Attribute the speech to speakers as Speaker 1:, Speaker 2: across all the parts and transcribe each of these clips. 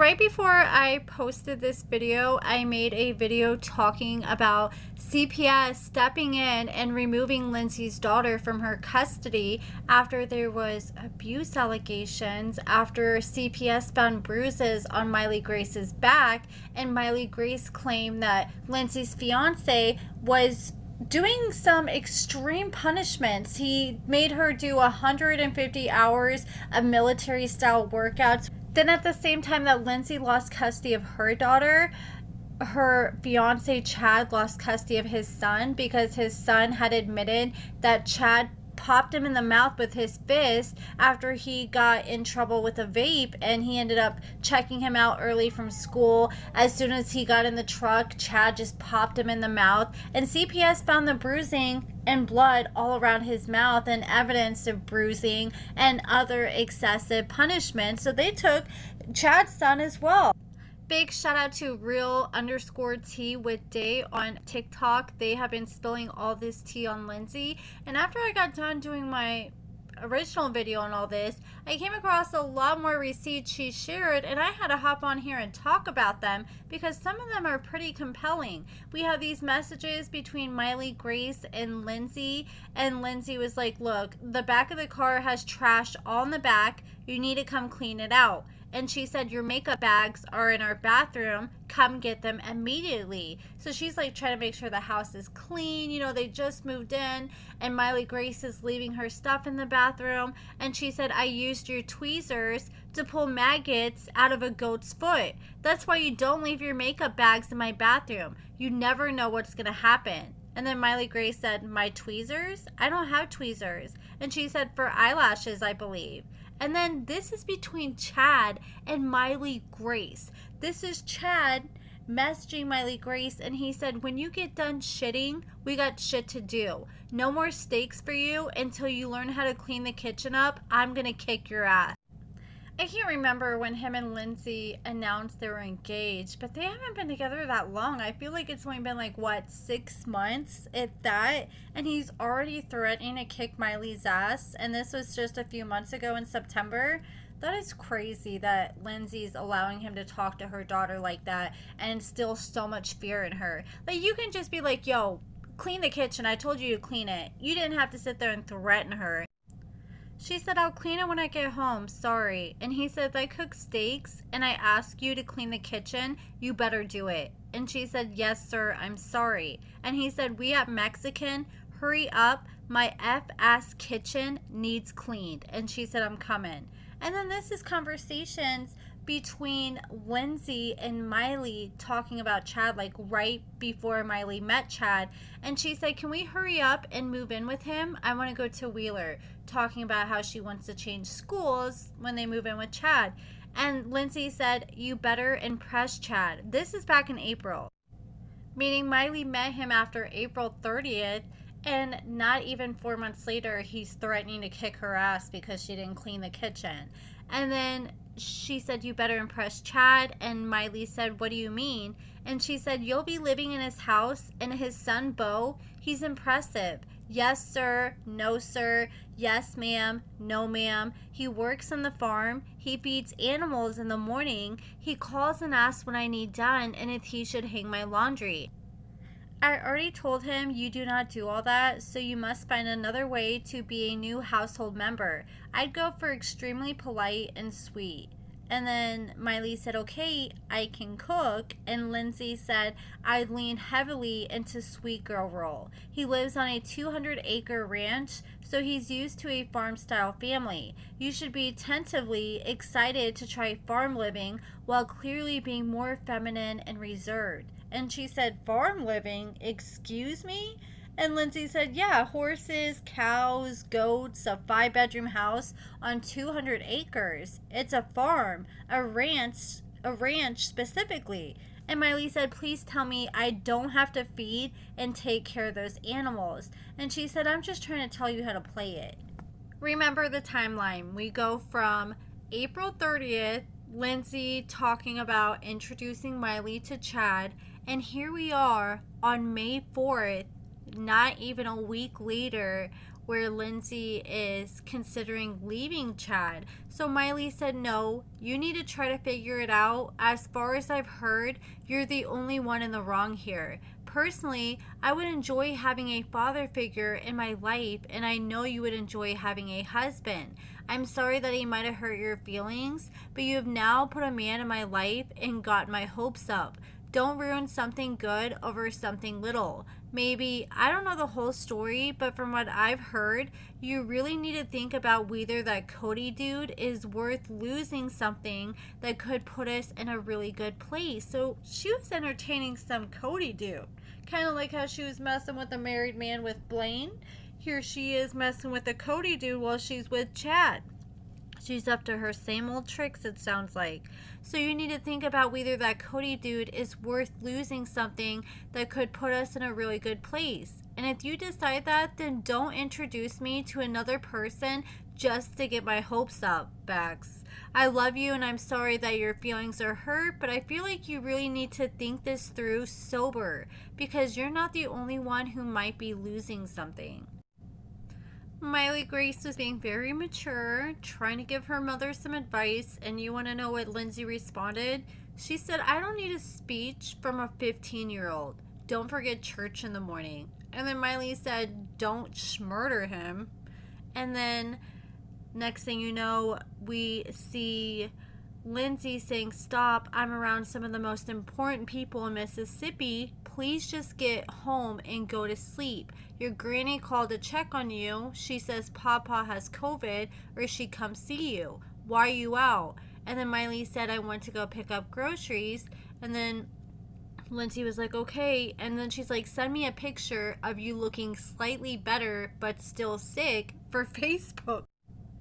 Speaker 1: right before I posted this video, I made a video talking about CPS stepping in and removing Lindsey's daughter from her custody after there was abuse allegations, after CPS found bruises on Miley Grace's back, and Miley Grace claimed that Lindsey's fiance was doing some extreme punishments. He made her do 150 hours of military style workouts. Then at the same time that Lindsey lost custody of her daughter, her fiance Chad lost custody of his son because his son had admitted that Chad popped him in the mouth with his fist after he got in trouble with a vape, and he ended up checking him out early from school. As soon as he got in the truck, Chad just popped him in the mouth, and CPS found the bruising and blood all around his mouth and evidence of bruising and other excessive punishment. So they took Chad's son as well. Big shout out to real_tea with Day on TikTok. They have been spilling all this tea on Lindsey. And after I got done doing my original video on all this, I came across a lot more receipts she shared, and I had to hop on here and talk about them because some of them are pretty compelling. We have these messages between Miley Grace and Lindsey was like, look, the back of the car has trash all in the back. You need to come clean it out. And she said, your makeup bags are in our bathroom. Come get them immediately. So she's like trying to make sure the house is clean. You know, they just moved in, and Miley Grace is leaving her stuff in the bathroom. And she said, I used your tweezers to pull maggots out of a goat's foot. That's why you don't leave your makeup bags in my bathroom. You never know what's going to happen. And then Miley Grace said, my tweezers? I don't have tweezers. And she said, for eyelashes, I believe. And then this is between Chad and Miley Grace. This is Chad messaging Miley Grace, and he said, when you get done shitting, we got shit to do. No more steaks for you until you learn how to clean the kitchen up. I'm going to kick your ass. I can't remember when him and Lindsey announced they were engaged, but they haven't been together that long. I feel like it's only been like, what, 6 months at that? And he's already threatening to kick Miley's ass, and this was just a few months ago in September. That is crazy that Lindsey's allowing him to talk to her daughter like that and instill so much fear in her. Like, you can just be like, yo, clean the kitchen. I told you to clean it. You didn't have to sit there and threaten her. She said, I'll clean it when I get home, sorry. And he said, if I cook steaks and I ask you to clean the kitchen, you better do it. And she said, yes, sir, I'm sorry. And he said, we at Mexican, hurry up, my F-ass kitchen needs cleaned. And she said, I'm coming. And then this is conversations between Lindsey and Miley talking about Chad, like right before Miley met Chad. And she said, can we hurry up and move in with him? I want to go to Wheeler, talking about how she wants to change schools when they move in with Chad. And Lindsey said, you better impress Chad. This is back in April, meaning Miley met him after April 30th, and not even 4 months later, he's threatening to kick her ass because she didn't clean the kitchen. And then she said, you better impress Chad. And Miley said, what do you mean? And she said, you'll be living in his house, and his son, Beau, he's impressive. Yes, sir. No, sir. Yes, ma'am. No, ma'am. He works on the farm. He feeds animals in the morning. He calls and asks what I need done and if he should hang my laundry. I already told him you do not do all that, so you must find another way to be a new household member. I'd go for extremely polite and sweet. And then Miley said, okay, I can cook. And Lindsey said, I'd lean heavily into sweet girl role. He lives on a 200-acre ranch, so he's used to a farm-style family. You should be tentatively excited to try farm living while clearly being more feminine and reserved. And she said, farm living? Excuse me? And Lindsey said, yeah, horses, cows, goats, a 5-bedroom house on 200 acres. It's a farm, a ranch specifically. And Miley said, please tell me I don't have to feed and take care of those animals. And she said, I'm just trying to tell you how to play it. Remember the timeline. We go from April 30th, Lindsey talking about introducing Miley to Chad, and here we are on May 4th, not even a week later, where Lindsey is considering leaving Chad. So Miley said, no, you need to try to figure it out. As far as I've heard, you're the only one in the wrong here. Personally, I would enjoy having a father figure in my life, and I know you would enjoy having a husband. I'm sorry that he might have hurt your feelings, but you have now put a man in my life and got my hopes up. Don't ruin something good over something little. Maybe, I don't know the whole story, but from what I've heard, you really need to think about whether that Cody dude is worth losing something that could put us in a really good place. So she was entertaining some Cody dude. Kind of like how she was messing with a married man with Blaine. Here she is messing with the Cody dude while she's with Chad. She's up to her same old tricks, it sounds like. So you need to think about whether that Cody dude is worth losing something that could put us in a really good place. And if you decide that, then don't introduce me to another person just to get my hopes up, Bax. I love you and I'm sorry that your feelings are hurt, but I feel like you really need to think this through sober, because you're not the only one who might be losing something. Miley Grace was being very mature, trying to give her mother some advice, and you want to know what Lindsey responded? She said, I don't need a speech from a 15-year-old. Don't forget church in the morning. And then Miley said, don't murder him. And then next thing you know, we see Lindsey saying, stop, I'm around some of the most important people in Mississippi. Please just get home and go to sleep. Your granny called to check on you. She says Papa has COVID or she come see you. Why are you out? And then Miley said, I went to go pick up groceries. And then Lindsey was like, okay. And then she's like, send me a picture of you looking slightly better but still sick for Facebook.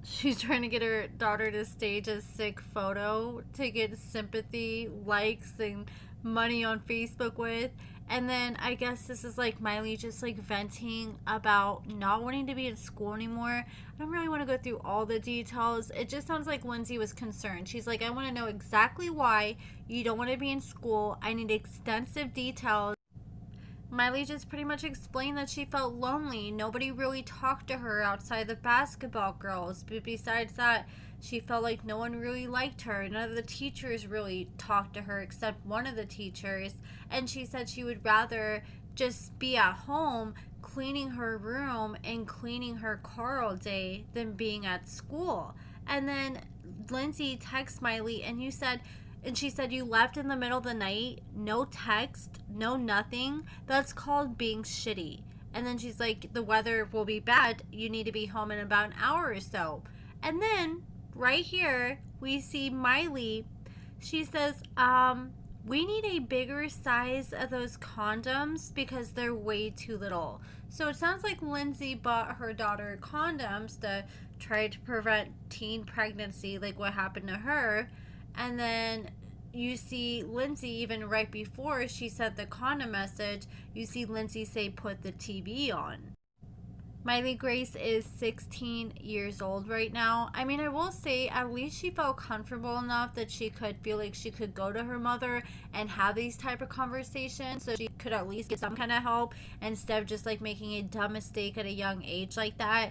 Speaker 1: She's trying to get her daughter to stage a sick photo to get sympathy, likes, and money on Facebook with. And then I guess this is like Miley just like venting about not wanting to be in school anymore. I don't really want to go through all the details. It just sounds like Lindsey was concerned. She's like, I want to know exactly why you don't want to be in school. I need extensive details. Miley just pretty much explained that she felt lonely. Nobody really talked to her outside the basketball girls. But besides that, she felt like no one really liked her. None of the teachers really talked to her except one of the teachers. And she said she would rather just be at home cleaning her room and cleaning her car all day than being at school. And then Lindsey texts Miley and she said you left in the middle of the night, no text, no nothing. That's called being shitty. And then she's like, the weather will be bad. You need to be home in about an hour or so. And then right here, we see Miley. She says, we need a bigger size of those condoms because they're way too little. So it sounds like Lindsey bought her daughter condoms to try to prevent teen pregnancy, like what happened to her. And then you see Lindsey, even right before she sent the condom message, you see Lindsey say, put the TV on. Miley Grace is 16 years old right now. I mean, I will say at least she felt comfortable enough that she could feel like she could go to her mother and have these type of conversations, so she could at least get some kind of help instead of just like making a dumb mistake at a young age like that.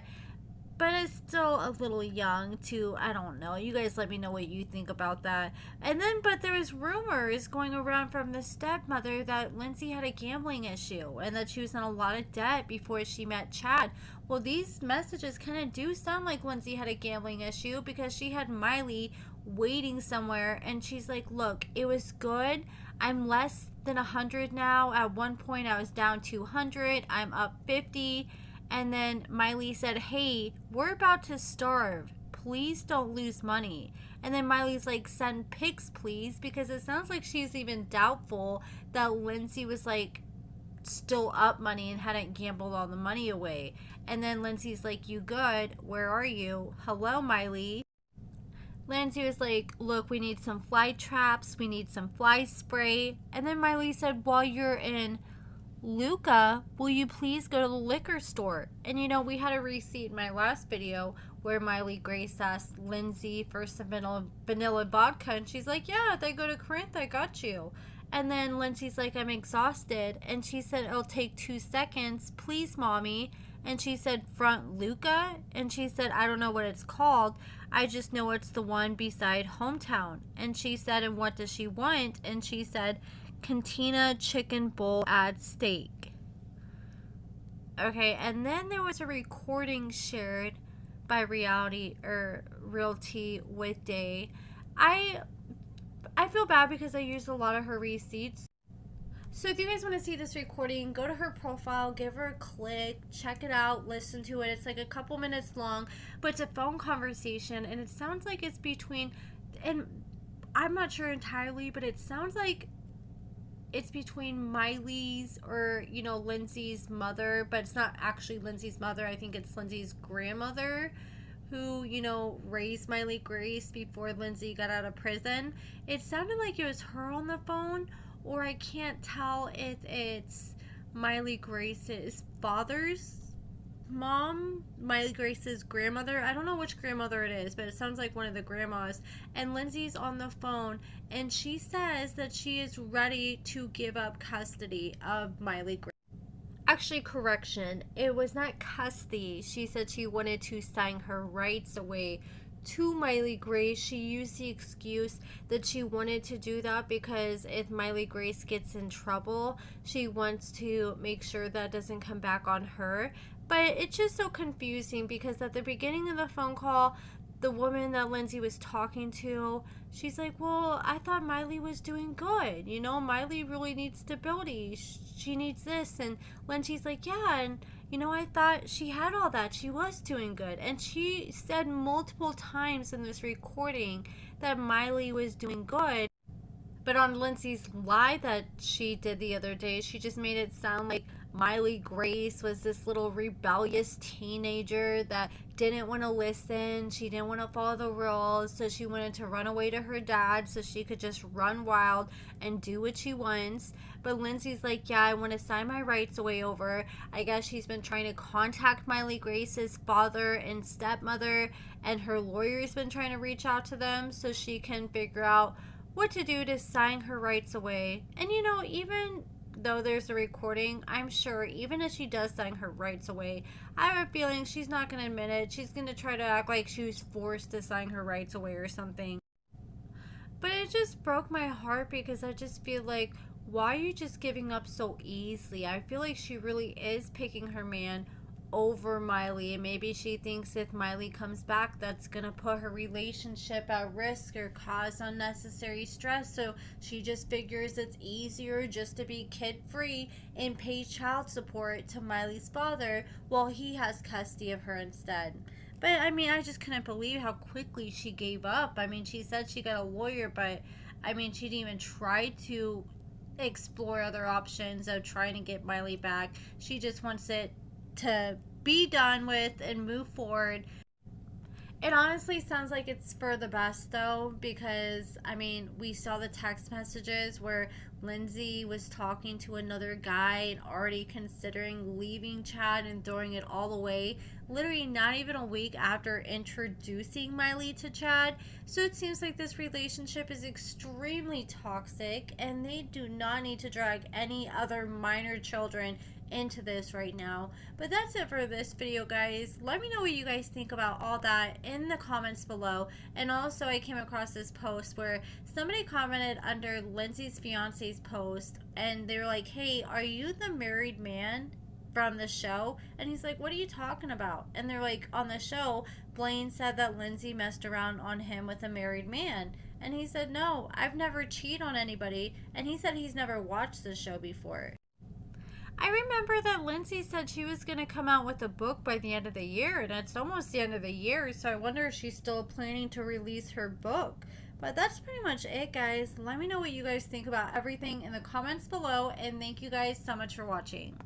Speaker 1: But it's still a little young to, I don't know. You guys let me know what you think about that. And then, but there was rumors going around from the stepmother that Lindsey had a gambling issue and that she was in a lot of debt before she met Chad. Well, these messages kind of do sound like Lindsey had a gambling issue because she had Miley waiting somewhere and she's like, look, it was good. I'm less than 100 now. At one point I was down 200. I'm up 50. And then Miley said, hey, we're about to starve. Please don't lose money. And then Miley's like, send pics, please. Because it sounds like she's even doubtful that Lindsey was like still up money and hadn't gambled all the money away. And then Lindsey's like, you good? Where are you? Hello, Miley. Lindsey was like, look, we need some fly traps. We need some fly spray. And then Miley said, while you're in Luca, will you please go to the liquor store? And you know, we had a receipt in my last video where Miley Grace asked Lindsey for some vanilla vodka, and she's like, yeah, they go to Corinth, I got you. And then Lindsey's like, I'm exhausted. And she said, it'll take 2 seconds. Please, mommy. And she said, front Luca. And she said, I don't know what it's called. I just know it's the one beside Hometown. And she said, and what does she want? And she said, Cantina chicken bowl add steak. Okay, and then there was a recording shared by Real Tea with Day. I feel bad because I used a lot of her receipts. So if you guys want to see this recording, go to her profile, give her a click, check it out, listen to it. It's like a couple minutes long, but it's a phone conversation, and it sounds like it's between, and I'm not sure entirely, but it sounds like it's between Miley's or, you know, Lindsey's mother, but it's not actually Lindsey's mother. I think it's Lindsey's grandmother who, you know, raised Miley Grace before Lindsey got out of prison. It sounded like it was her on the phone, or I can't tell if it's Miley Grace's father's mom, Miley Grace's grandmother. I don't know which grandmother it is, but it sounds like one of the grandmas. And Lindsey's on the phone, and she says that she is ready to give up custody of Miley Grace. Actually, correction, it was not custody. She said she wanted to sign her rights away to Miley Grace. She used the excuse that she wanted to do that because if Miley Grace gets in trouble, she wants to make sure that doesn't come back on her. But it's just so confusing because at the beginning of the phone call, the woman that Lindsey was talking to, she's like, well, I thought Miley was doing good. You know, Miley really needs stability. She needs this. And Lindsey's like, yeah, and you know, I thought she had all that. She was doing good. And she said multiple times in this recording that Miley was doing good. But on Lindsey's live that she did the other day, she just made it sound like Miley Grace was this little rebellious teenager that didn't want to listen. She didn't want to follow the rules, so she wanted to run away to her dad so she could just run wild and do what she wants. But Lindsey's like, yeah, I want to sign my rights away over. I guess she's been trying to contact Miley Grace's father and stepmother, and her lawyer's been trying to reach out to them so she can figure out what to do to sign her rights away. And you know, even though there's a recording, I'm sure even if she does sign her rights away, I have a feeling she's not going to admit it. She's going to try to act like she was forced to sign her rights away or something. But it just broke my heart because I just feel like, why are you just giving up so easily? I feel like she really is picking her man over Miley, and maybe she thinks if Miley comes back, that's gonna put her relationship at risk or cause unnecessary stress, so she just figures it's easier just to be kid free and pay child support to Miley's father while he has custody of her instead. But I mean, I just couldn't believe how quickly she gave up. I mean, she said she got a lawyer, but I mean, she didn't even try to explore other options of trying to get Miley back. She just wants it to be done with and move forward. It honestly sounds like it's for the best though, because I mean, we saw the text messages where Lindsey was talking to another guy and already considering leaving Chad and throwing it all away, literally not even a week after introducing Miley to Chad. So it seems like this relationship is extremely toxic, and they do not need to drag any other minor children into this right now. But that's it for this video, guys. Let me know what you guys think about all that in the comments below. And also, I came across this post where somebody commented under Lindsey's fiance's post, and they were like, hey, are you the married man from the show? And he's like, what are you talking about? And they're like, on the show, Blaine said that Lindsey messed around on him with a married man. And he said, no, I've never cheated on anybody. And he said he's never watched the show before. I remember that Lindsey said she was going to come out with a book by the end of the year, and it's almost the end of the year, so I wonder if she's still planning to release her book. But that's pretty much it, guys. Let me know what you guys think about everything in the comments below, and thank you guys so much for watching.